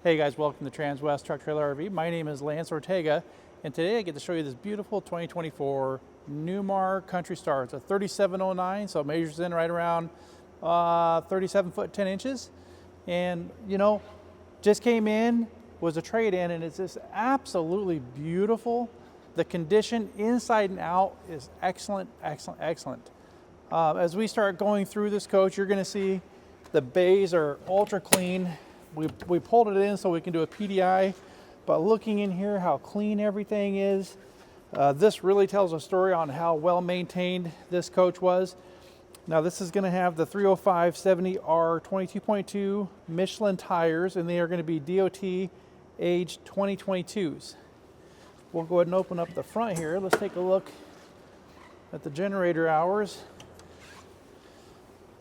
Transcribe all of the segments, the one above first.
Hey guys, welcome to Transwest Truck Trailer RV. My name is Lance Ortega, and today I get to show you this beautiful 2024 Newmar Kountry Star. It's a 3709, so it measures in right around 37 foot 10 inches. And you know, just came in, was a trade-in, and it's just absolutely beautiful. The condition inside and out is excellent, excellent, excellent. As we start going through this coach, you're gonna see the bays are ultra clean. We pulled it in so we can do a PDI, but looking in here how clean everything is, this really tells a story on how well maintained this coach was. Now this is going to have the 305/70R 22.2 Michelin tires, and they are going to be DOT age 2022s. We'll go ahead and open up the front here. Let's take a look at the generator hours.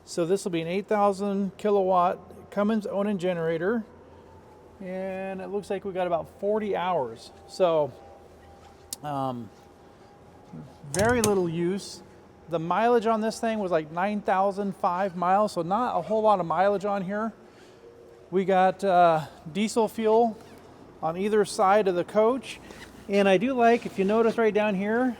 So this will be an 8,000 kilowatt Cummins owned generator, and it looks like we got about 40 hours. So very little use. The mileage on this thing was like 9,005 miles, so not a whole lot of mileage on here. We got diesel fuel on either side of the coach, and I do like, if you notice right down here,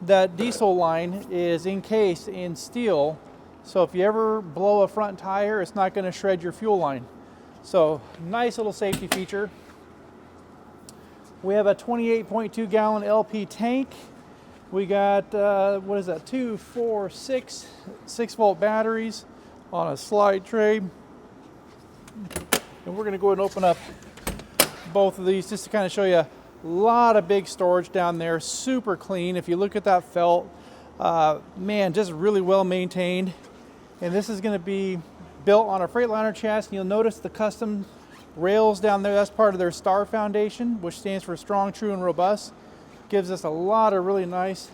that diesel line is encased in steel. So if you ever blow a front tire, it's not going to shred your fuel line. So nice little safety feature. We have a 28.2 gallon LP tank. We got, what is that, 2, 4, 6 volt batteries on a slide tray. And we're going to go ahead and open up both of these just to kind of show you a lot of big storage down there. Super clean. If you look at that felt, man, just really well maintained. And this is going to be built on a Freightliner chassis. You'll notice the custom rails down there. That's part of their STAR foundation, which stands for strong, true, and robust. Gives us a lot of really nice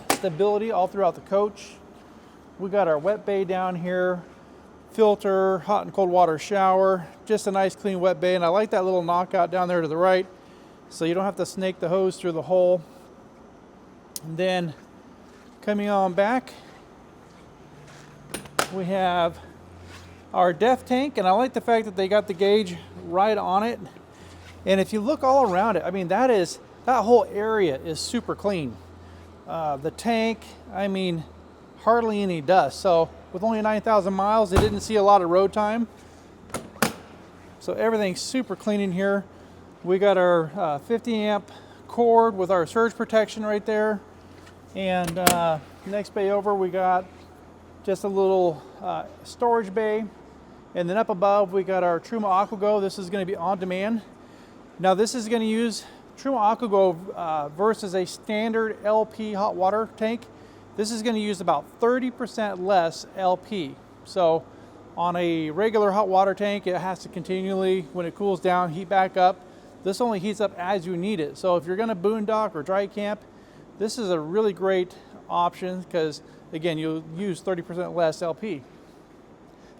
stability all throughout the coach. We got our wet bay down here, filter, hot and cold water shower, just a nice clean wet bay. And I like that little knockout down there to the right, so you don't have to snake the hose through the hole. And then coming on back, we have our depth tank, and I like the fact that they got the gauge right on it. And if you look all around it, I mean, that whole area is super clean. The tank, I mean, hardly any dust. So with only 9,000 miles, it didn't see a lot of road time. So everything's super clean in here. We got our 50 amp cord with our surge protection right there. And next bay over, we got just a little storage bay. And then up above, we got our Truma AquaGo. This is going to be on demand. Now this is going to use Truma AquaGo versus a standard LP hot water tank. This is going to use about 30% less LP. So on a regular hot water tank, it has to continually, when it cools down, heat back up. This only heats up as you need it. So if you're going to boondock or dry camp, this is a really great option because, again, you'll use 30% less LP.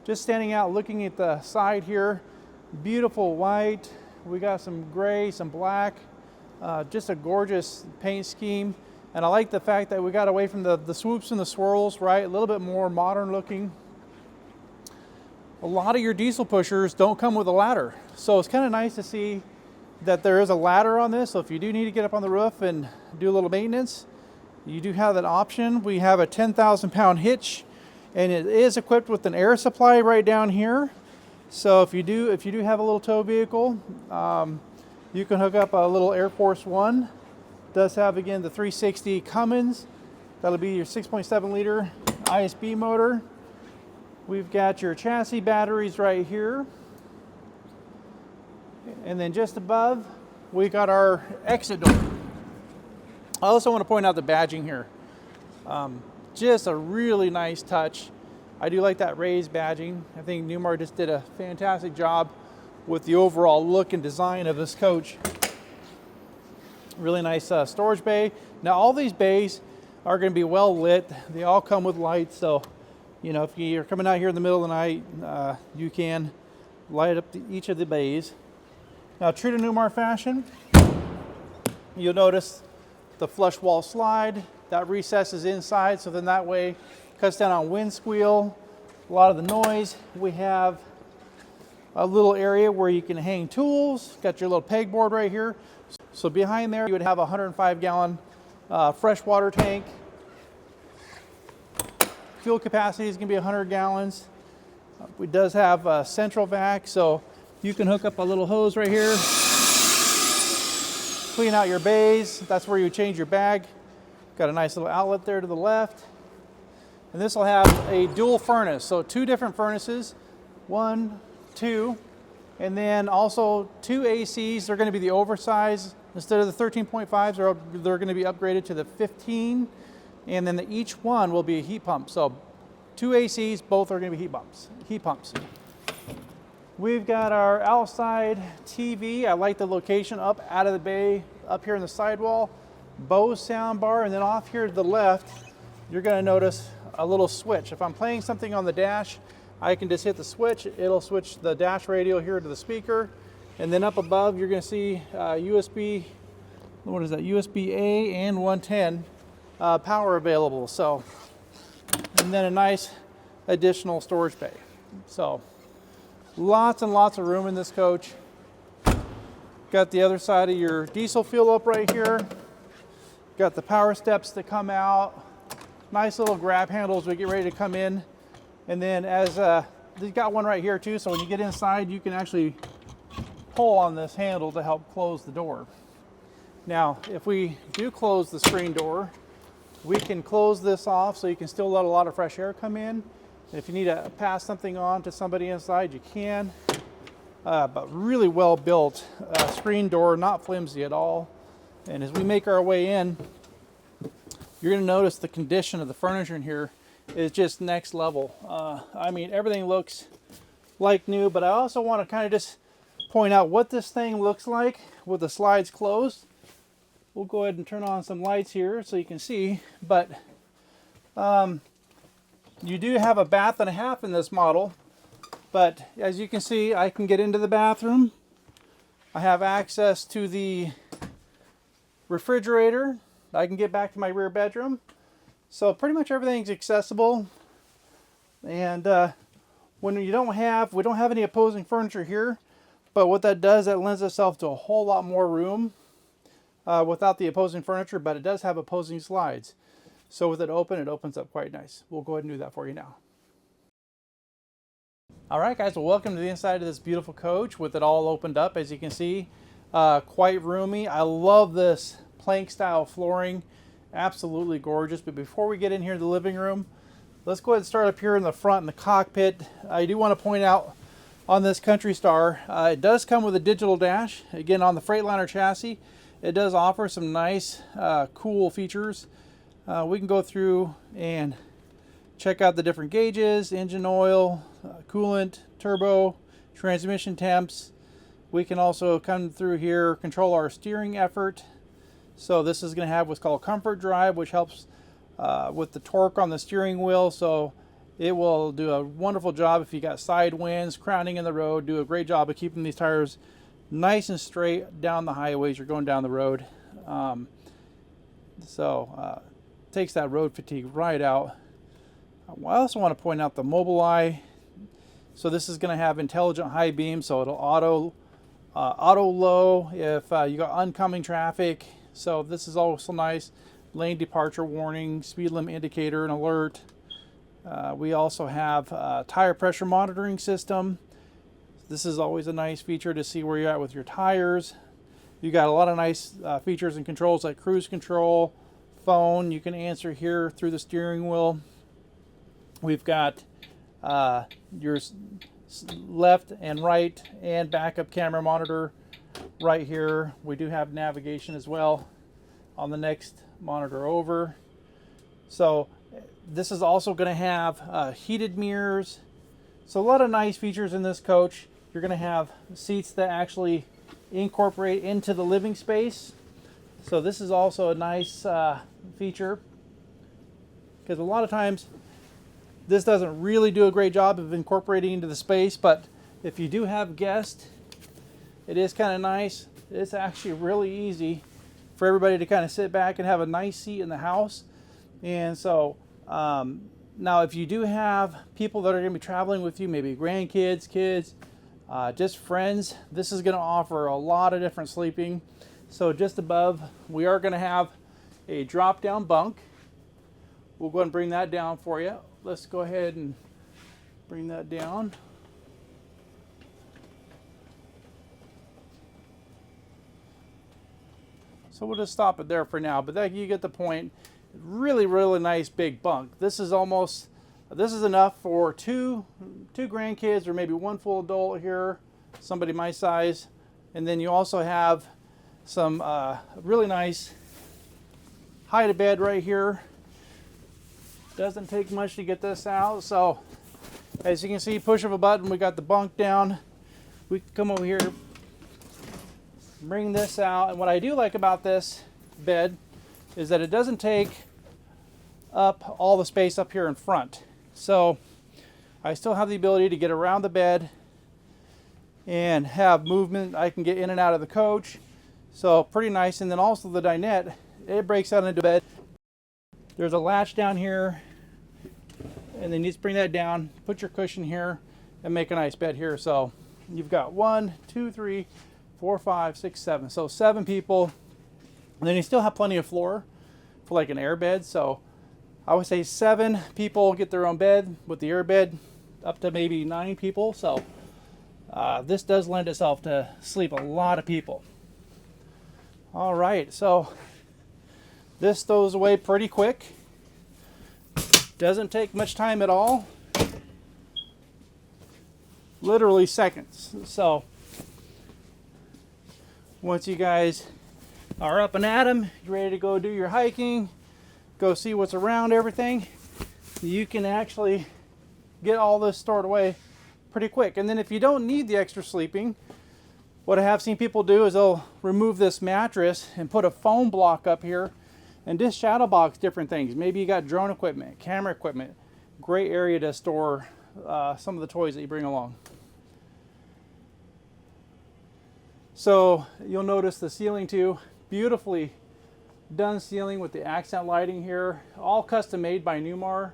Just standing out, looking at the side here, beautiful white. We got some gray, some black, just a gorgeous paint scheme. And I like the fact that we got away from the swoops and the swirls, right? A little bit more modern looking. A lot of your diesel pushers don't come with a ladder. So it's kind of nice to see that there is a ladder on this. So if you do need to get up on the roof and do a little maintenance, you do have that option. We have a 10,000 pound hitch, and it is equipped with an air supply right down here. So if you do have a little tow vehicle, you can hook up a little Air Force One. It does have, again, the 360 Cummins. That'll be your 6.7 liter ISB motor. We've got your chassis batteries right here. And then just above, we got our exit door. I also want to point out the badging here. Just a really nice touch. I do like that raised badging. I think Newmar just did a fantastic job with the overall look and design of this coach. Really nice storage bay. Now all these bays are going to be well lit. They all come with lights, so you know, if you're coming out here in the middle of the night, you can light up each of the bays. Now, true to Newmar fashion, you'll notice the flush wall slide that recesses inside, so then that way cuts down on wind squeal, a lot of the noise. We have a little area where you can hang tools. Got your little pegboard right here. So behind there, you would have a 105-gallon freshwater tank. Fuel capacity is going to be 100 gallons. It does have a central vac, so you can hook up a little hose right here. Clean out your bays. That's where you change your bag. Got a nice little outlet there to the left. And this will have a dual furnace, so 2 different furnaces. 1, 2, and then also 2 ACs. They're going to be the oversized. Instead of the 13.5s, they're going to be upgraded to the 15, and then each one will be a heat pump. So 2 ACs, both are going to be heat pumps. We've got our outside TV. I like the location up out of the bay, up here in the sidewall. Bose sound bar, and then off here to the left, you're going to notice a little switch. If I'm playing something on the dash, I can just hit the switch. It'll switch the dash radio here to the speaker. And then up above, you're going to see USB, what is that? USB-A and 110 power available. So, and then a nice additional storage bay. So, lots and lots of room in this coach. Got the other side of your diesel fuel up right here. Got the power steps that come out. Nice little grab handles we get ready to come in. And then as they've got one right here too, so when you get inside, you can actually pull on this handle to help close the door. Now, if we do close the screen door, we can close this off so you can still let a lot of fresh air come in. If you need to pass something on to somebody inside, you can. But really well built screen door, not flimsy at all. And as we make our way in, you're going to notice the condition of the furniture in here is just next level. I mean, everything looks like new, but I also want to kind of just point out what this thing looks like with the slides closed. We'll go ahead and turn on some lights here so you can see, but you do have a bath and a half in this model, but as you can see, I can get into the bathroom. I have access to the refrigerator. I can get back to my rear bedroom. So pretty much everything's accessible. And when we don't have any opposing furniture here, but what that does, that lends itself to a whole lot more room without the opposing furniture, but it does have opposing slides. So with it open, it opens up quite nice. We'll go ahead and do that for you now. All right, guys, well, welcome to the inside of this beautiful coach with it all opened up. As you can see, quite roomy. I love this plank style flooring. Absolutely gorgeous. But before we get in here to the living room, let's go ahead and start up here in the front in the cockpit. I do want to point out on this Kountry Star, it does come with a digital dash. Again, on the Freightliner chassis, it does offer some nice, cool features. We can go through and check out the different gauges, engine oil, coolant, turbo, transmission temps. We can also come through here, control our steering effort. So this is going to have what's called comfort drive, which helps with the torque on the steering wheel. So it will do a wonderful job if you got side winds, crowning in the road. Do a great job of keeping these tires nice and straight down the highways you're going down the road. Takes that road fatigue right out. I also want to point out the Mobileye. So this is going to have intelligent high beam, so it'll auto low if you got oncoming traffic. So this is also nice. Lane departure warning, speed limit indicator and alert. We also have a tire pressure monitoring system. This is always a nice feature to see where you're at with your tires. You got a lot of nice features and controls like cruise control, phone. You can answer here through the steering wheel. We've got your left and right and backup camera monitor right here. We do have navigation as well on the next monitor over. So this is also going to have heated mirrors. So a lot of nice features in this coach. You're going to have seats that actually incorporate into the living space. So this is also a nice feature, because a lot of times this doesn't really do a great job of incorporating into the space, but if you do have guests, it is kind of nice. It's actually really easy for everybody to kind of sit back and have a nice seat in the house. And so now if you do have people that are going to be traveling with you, maybe grandkids, kids, just friends. This is going to offer a lot of different sleeping. So just above, we are going to have a drop down bunk. We'll go ahead and bring that down for you. Let's go ahead and bring that down. So we'll just stop it there for now, but that, you get the point. Really, really nice big bunk. This is enough for two grandkids or maybe one full adult here, somebody my size. And then you also have some really nice height of bed right here. Doesn't take much to get this out. So as you can see, push of a button, we got the bunk down. We can come over here, bring this out. And what I do like about this bed is that it doesn't take up all the space up here in front. So I still have the ability to get around the bed and have movement. I can get in and out of the coach. So pretty nice. And then also the dinette, it breaks out into bed. There's a latch down here, and then you just bring that down, put your cushion here, and make a nice bed here. So you've got 1, 2, 3, 4, 5, 6, 7. So 7 people. And then you still have plenty of floor for like an air bed. So I would say 7 people get their own bed with the air bed, up to maybe 9 people. So this does lend itself to sleep a lot of people. All right, so this stows away pretty quick. Doesn't take much time at all. Literally seconds. So once you guys are up and at 'em, you're ready to go do your hiking, go see what's around everything, you can actually get all this stored away pretty quick. And then if you don't need the extra sleeping, what I have seen people do is they'll remove this mattress and put a foam block up here and just shadow box different things. Maybe you got drone equipment, camera equipment. Great area to store some of the toys that you bring along. So you'll notice the ceiling too. Beautifully done ceiling with the accent lighting here. All custom made by Newmar.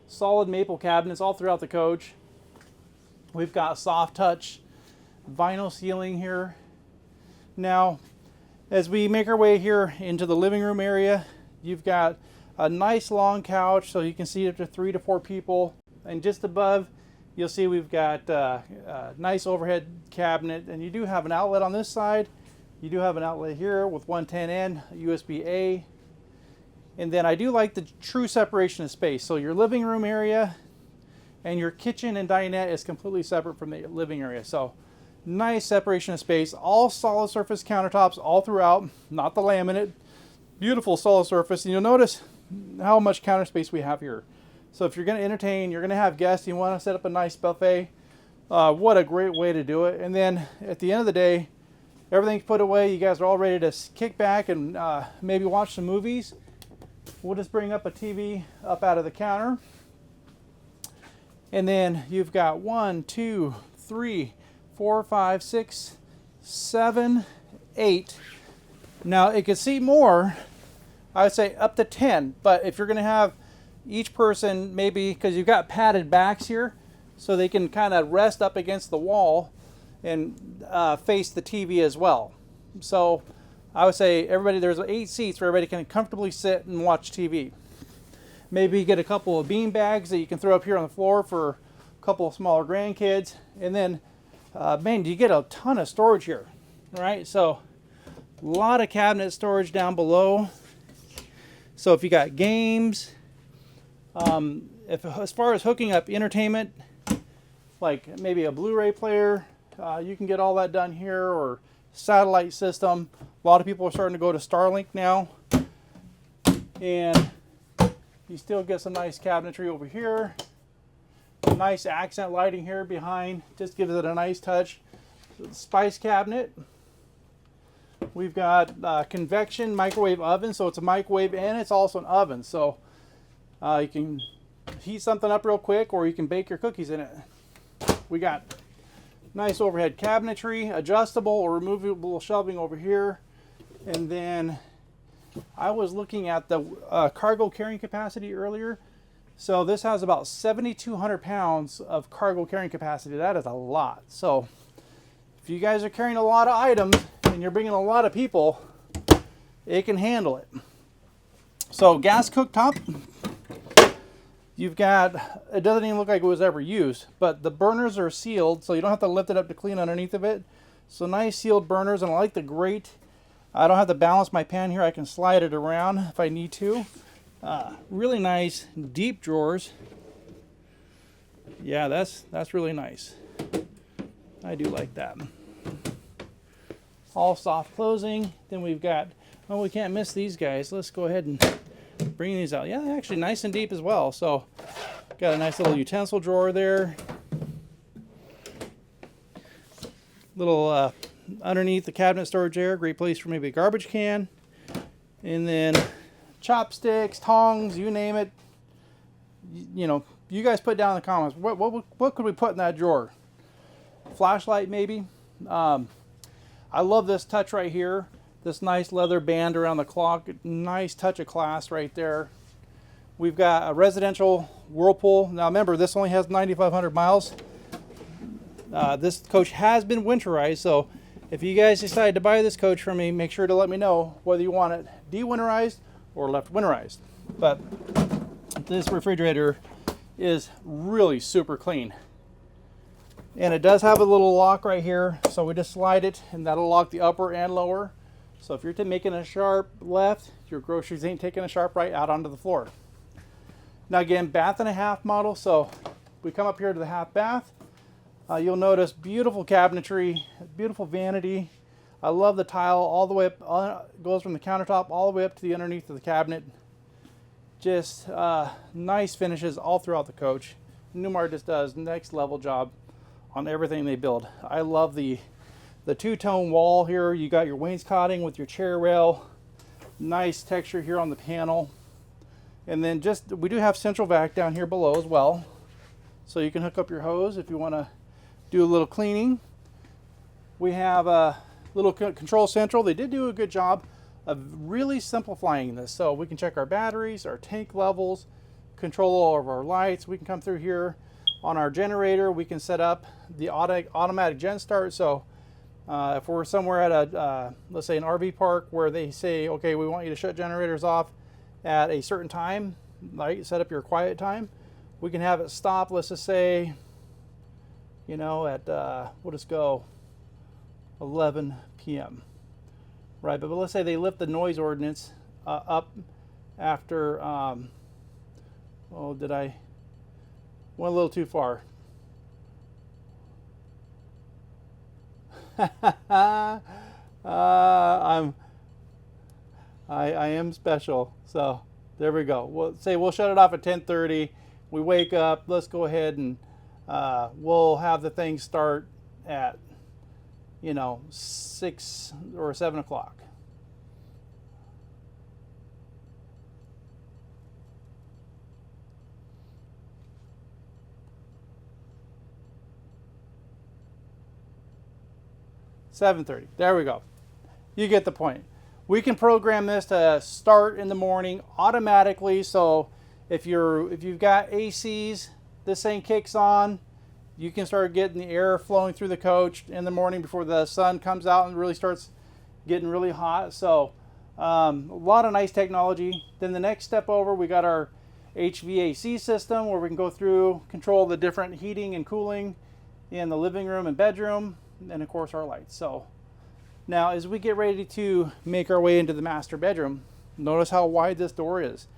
Solid maple cabinets all throughout the coach. We've got soft touch vinyl ceiling here. Now, as we make our way here into the living room area, you've got a nice long couch so you can seat up to 3 to 4 people. And just above, you'll see we've got a nice overhead cabinet, and you do have an outlet on this side. You do have an outlet here with 110N, USB-A. And then I do like the true separation of space. So your living room area and your kitchen and dinette is completely separate from the living area. So nice separation of space. All solid surface countertops all throughout, not the laminate. Beautiful solid surface. And you'll notice how much counter space we have here. So if you're going to entertain, you're going to have guests, you want to set up a nice buffet, what a great way to do it. And then at the end of the day, everything's put away. You guys are all ready to kick back and maybe watch some movies. We'll just bring up a TV up out of the counter. And then you've got 1, 2, 3, 4, 5, 6, 7, 8. Now it could seat more. I would say up to 10. But if you're going to have each person, maybe because you've got padded backs here, so they can kind of rest up against the wall and face the TV as well. So I would say everybody, there's 8 seats where everybody can comfortably sit and watch TV. Maybe get a couple of bean bags that you can throw up here on the floor for a couple of smaller grandkids. And then, man, you get a ton of storage here, right? So a lot of cabinet storage down below. So if you got games, as far as hooking up entertainment, like maybe a Blu-ray player, you can get all that done here, or satellite system. A lot of people are starting to go to Starlink now. And you still get some nice cabinetry over here. Nice accent lighting here behind. Just gives it a nice touch. Spice cabinet. We've got convection microwave oven. So it's a microwave and it's also an oven. So you can heat something up real quick, or you can bake your cookies in it. We got nice overhead cabinetry, adjustable or removable shelving over here. And then I was looking at the cargo carrying capacity earlier. So this has about 7,200 pounds of cargo carrying capacity. That is a lot. So if you guys are carrying a lot of items and you're bringing a lot of people, it can handle it. So gas cooktop, you've got, it doesn't even look like it was ever used, but the burners are sealed, so you don't have to lift it up to clean underneath of it. So nice sealed burners, and I like the grate. I don't have to balance my pan here. I can slide it around if I need to. Really nice deep drawers. Yeah, that's really nice. I do like that. All soft closing. Then we've got, oh, we can't miss these guys. Let's go ahead and bring these out. Yeah, actually nice and deep as well. So got a nice little utensil drawer there. Little underneath the cabinet storage there. Great place for maybe a garbage can. And then chopsticks, tongs, you name it. You know, you guys put down in the comments, what could we put in that drawer? Flashlight maybe. I love this touch right here. This nice leather band around the clock. Nice touch of class right there. We've got a residential Whirlpool. Now remember, this only has 9,500 miles. This coach has been winterized, so if you guys decide to buy this coach from me, make sure to let me know whether you want it de-winterized or left winterized. But this refrigerator is really super clean. And it does have a little lock right here, so we just slide it and that'll lock the upper and lower. So if you're making a sharp left, your groceries ain't taking a sharp right out onto the floor. Now again, bath and a half model, so we come up here to the half bath. You'll notice beautiful cabinetry, beautiful vanity. I love the tile all the way up, goes from the countertop all the way up to the underneath of the cabinet. Just nice finishes all throughout the coach. Newmar just does next level job on everything they build. I love the two-tone wall here. You got your wainscoting with your chair rail. Nice texture here on the panel. And then just, we do have central vac down here below as well. So you can hook up your hose if you want to do a little cleaning. We have a little control central. They did do a good job of really simplifying this. So we can check our batteries, our tank levels, control all of our lights. We can come through here on our generator. We can set up the automatic gen start. So if we're somewhere at a, let's say an RV park where they say, okay, we want you to shut generators off at a certain time, like set up your quiet time, we can have it stop, let's just say, you know, at, we'll just go 11 p.m. Right, but let's say they lift the noise ordinance up after, oh, did I, went a little too far. I am special, so there we go. We'll say we'll shut it off at 10:30. We wake up, let's go ahead and we'll have the thing start at, you know, 6 or 7 o'clock. $7:30. There we go. You get the point. We can program this to start in the morning automatically. So if you've got ACs, this thing kicks on. You can start getting the air flowing through the coach in the morning before the sun comes out and really starts getting really hot. So a lot of nice technology. Then the next step over, we got our HVAC system where we can go through, control the different heating and cooling in the living room and bedroom, and of course our lights. So now as we get ready to make our way into the master bedroom, notice how wide this door is.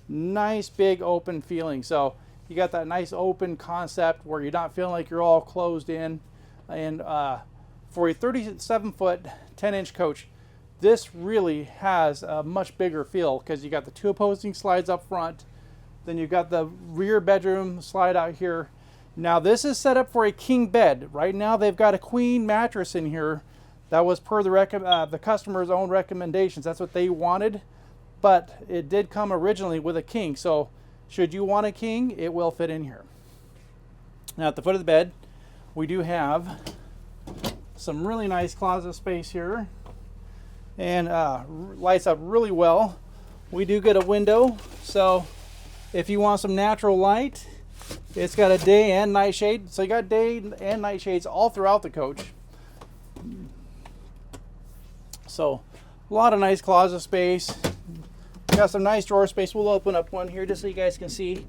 Nice big open feeling. So you got that nice open concept where you're not feeling like you're all closed in. And for a 37-foot 10-inch coach, this really has a much bigger feel because you got the two opposing slides up front. Then you've got the rear bedroom slide out here. Now this is set up for a king bed. Right now they've got a queen mattress in here. That was per the customer's own recommendations. That's what they wanted. But it did come originally with a king. So should you want a king, it will fit in here. Now at the foot of the bed, we do have some really nice closet space here. And lights up really well. We do get a window. So if you want some natural light, it's got a day and night shade. So you got day and night shades all throughout the coach. So a lot of nice closet space. Got some nice drawer space. We'll open up one here just so you guys can see.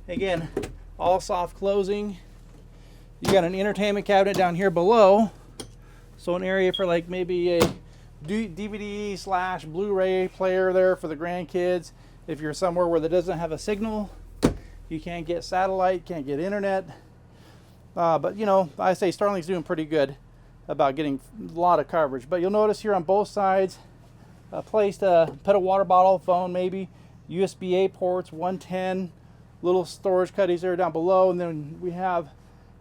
Again, all soft closing. You got an entertainment cabinet down here below. So an area for like maybe a DVD / Blu-ray player there for the grandkids. If you're somewhere where that doesn't have a signal, you can't get satellite, can't get internet. But you know, I say Starlink's doing pretty good about getting a lot of coverage. But you'll notice here on both sides, placed put a water bottle, phone maybe, USB-A ports, 110, little storage cuddies there down below, and then we have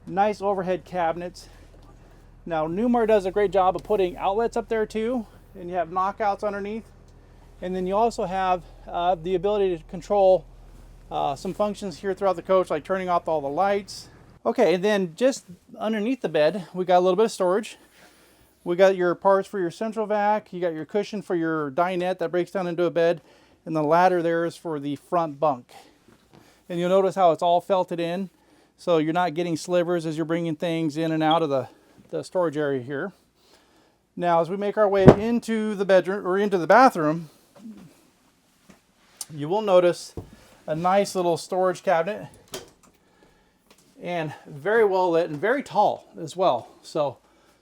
nice overhead cabinets. Now Newmar does a great job of putting outlets up there too, and you have knockouts underneath. And then you also have the ability to control some functions here throughout the coach, like turning off all the lights. Okay, and then just underneath the bed, we got a little bit of storage. We got your parts for your central vac. You got your cushion for your dinette that breaks down into a bed. And the ladder there is for the front bunk. And you'll notice how it's all felted in. So you're not getting slivers as you're bringing things in and out of the storage area here. Now, as we make our way into the bedroom or into the bathroom, you will notice a nice little storage cabinet, and very well lit and very tall as well. So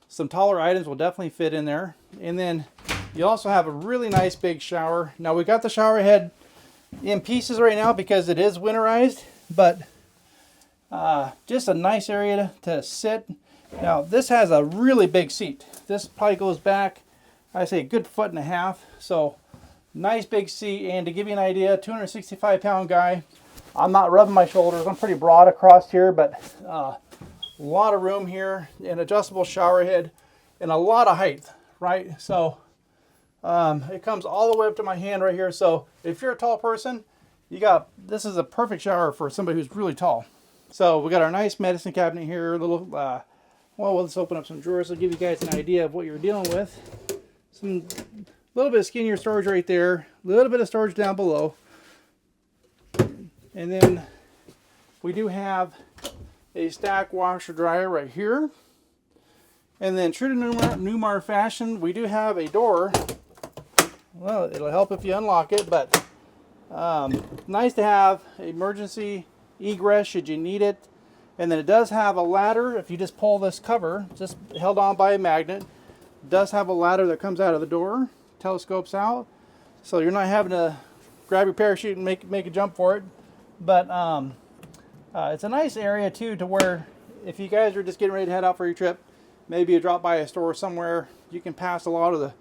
some taller items will definitely fit in there. And then you also have a really nice big shower. Now we got the shower head in pieces right now because it is winterized, but just a nice area to sit. Now this has a really big seat. This probably goes back, I say, a good 1.5 feet. So nice big seat. And to give you an idea, 265-pound guy. I'm not rubbing my shoulders. I'm pretty broad across here, but a lot of room here, an adjustable shower head, and a lot of height, right? So it comes all the way up to my hand right here. So if you're a tall person, this is a perfect shower for somebody who's really tall. So we got our nice medicine cabinet here, a little, well, let's open up some drawers to give you guys an idea of what you're dealing with. Some little bit of skinnier storage right there, a little bit of storage down below. And then we do have a stack washer dryer right here. And then true to Newmar fashion, we do have a door. Well, it'll help if you unlock it, but nice to have emergency egress should you need it. And then it does have a ladder. If you just pull this cover, just held on by a magnet, it does have a ladder that comes out of the door, telescopes out. So you're not having to grab your parachute and make a jump for it. But it's a nice area too, to where if you guys are just getting ready to head out for your trip, maybe you drop by a store somewhere, you can pass a lot of the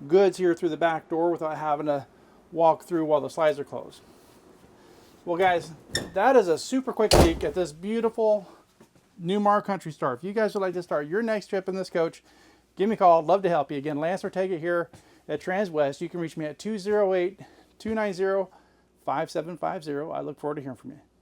goods here through the back door without having to walk through while the slides are closed. Well guys, that is a super quick peek at this beautiful Newmar Kountry Star. If you guys would like to start your next trip in this coach, give me a call. I'd love to help you. Again, Lance Ortega here at Transwest. You can reach me at 208-290-5750. I look forward to hearing from you.